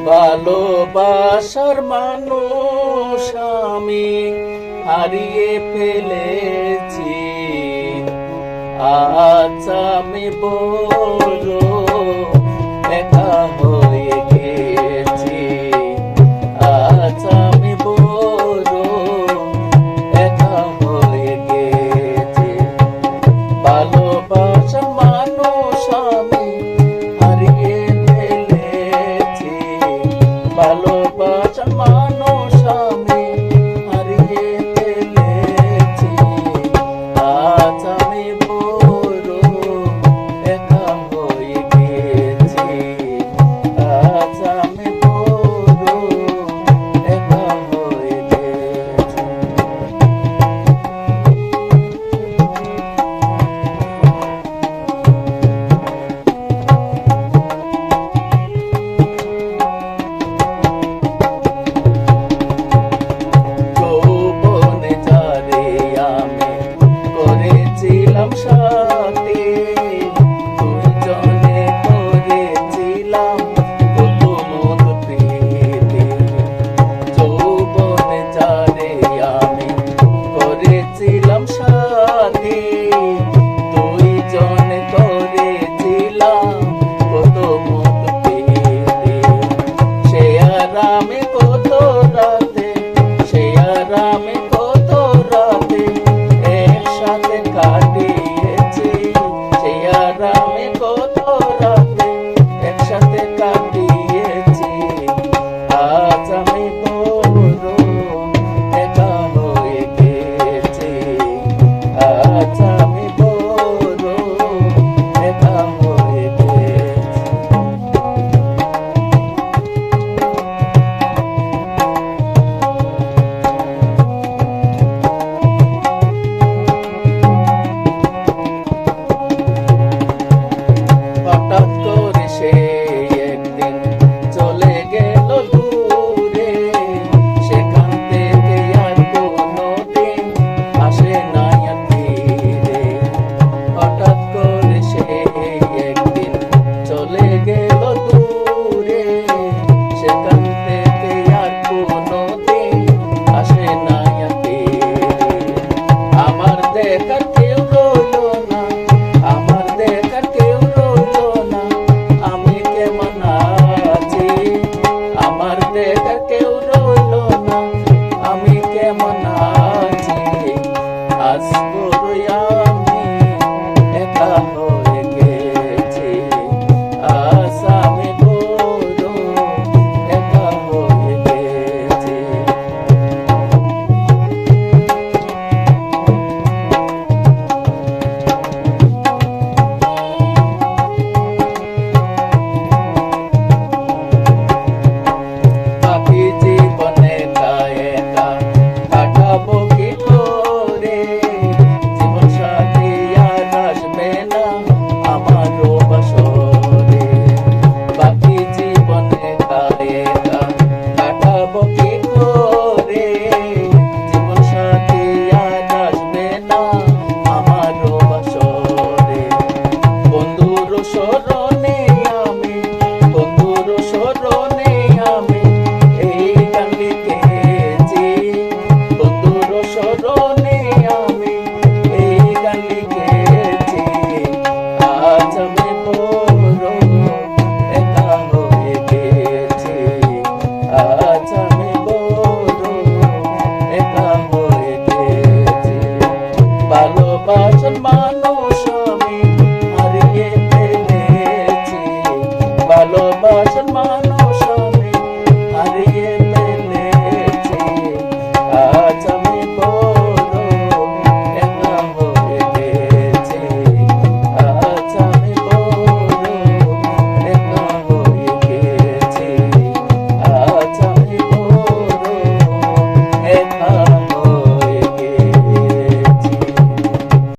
ভালোবাসার মানুষ আমি হারিয়ে ফেলেছি। আজ আমি বড় একা হয়ে গেছি। আজ আমি বড় একা হয়ে গেছি। ভালোবাসার মানুষ আমি হারিয়ে ফেলেছি। ভালোবাসার মানুষ আমি হারিয়ে ফেলেছি। আজ আমি বড় একা হয়ে গেছি। আজ আমি বড় একা হয়ে গেছি। সাথে দুজনে করেছিলাম কত মধুর প্রীতি। যৌবনে যারে আমি করেছিলাম সাথে দুইজনে করেছিলাম কত মধুর প্রীতি। সে আর আমি কত রাতে, সে আর আমি কত রাতে একসাথে কাটিয়েছি। সে আর আমি কত রাতে একসাথে কাটিয়েছি। আজ আমি বড় একা হয়ে গেছি। আজ আমি বড় একা হয়ে গেছি। হঠাৎ করে সে একদিন চলে গেল দূরে। সেখান থেকে আর কোনোদিন আসে না আর ফিরে। হঠাৎ করে সে একদিন চলে গেল দূরে। সেখান থেকে আর কোনোদিন আসে না আর ফিরে। আমার দেখার কেউ রইল না, আমার দেখার কেউ রইল না, আমি কেমন আছি। আমার দেখার কেউ রইল না, আমি কেমন আছি। আজ বড়ই আমি একা হয়ে গেছি। আজ আমি বড় একা হয়ে গেছি। বাকি জীবনে একা একা কাটাবো কি করে। জীবন সাথী আর আসবে না আমারও বাসরে। বাকি জীবনে একা একা কাটাবো কি করে। জীবন সাথী আর আসবে না আমারও বাসরে। বন্ধুর স্মরণে আমি, বন্ধুর স্মরণে আমি এই গান লিখেছি। বন্ধুর স্মরণে আমি এই গান লিখেছি। আজ আমি বড় একা হয়ে গেছি। আজ আমি বড় একা হয়ে গেছি। ভালোবাসার মানুষ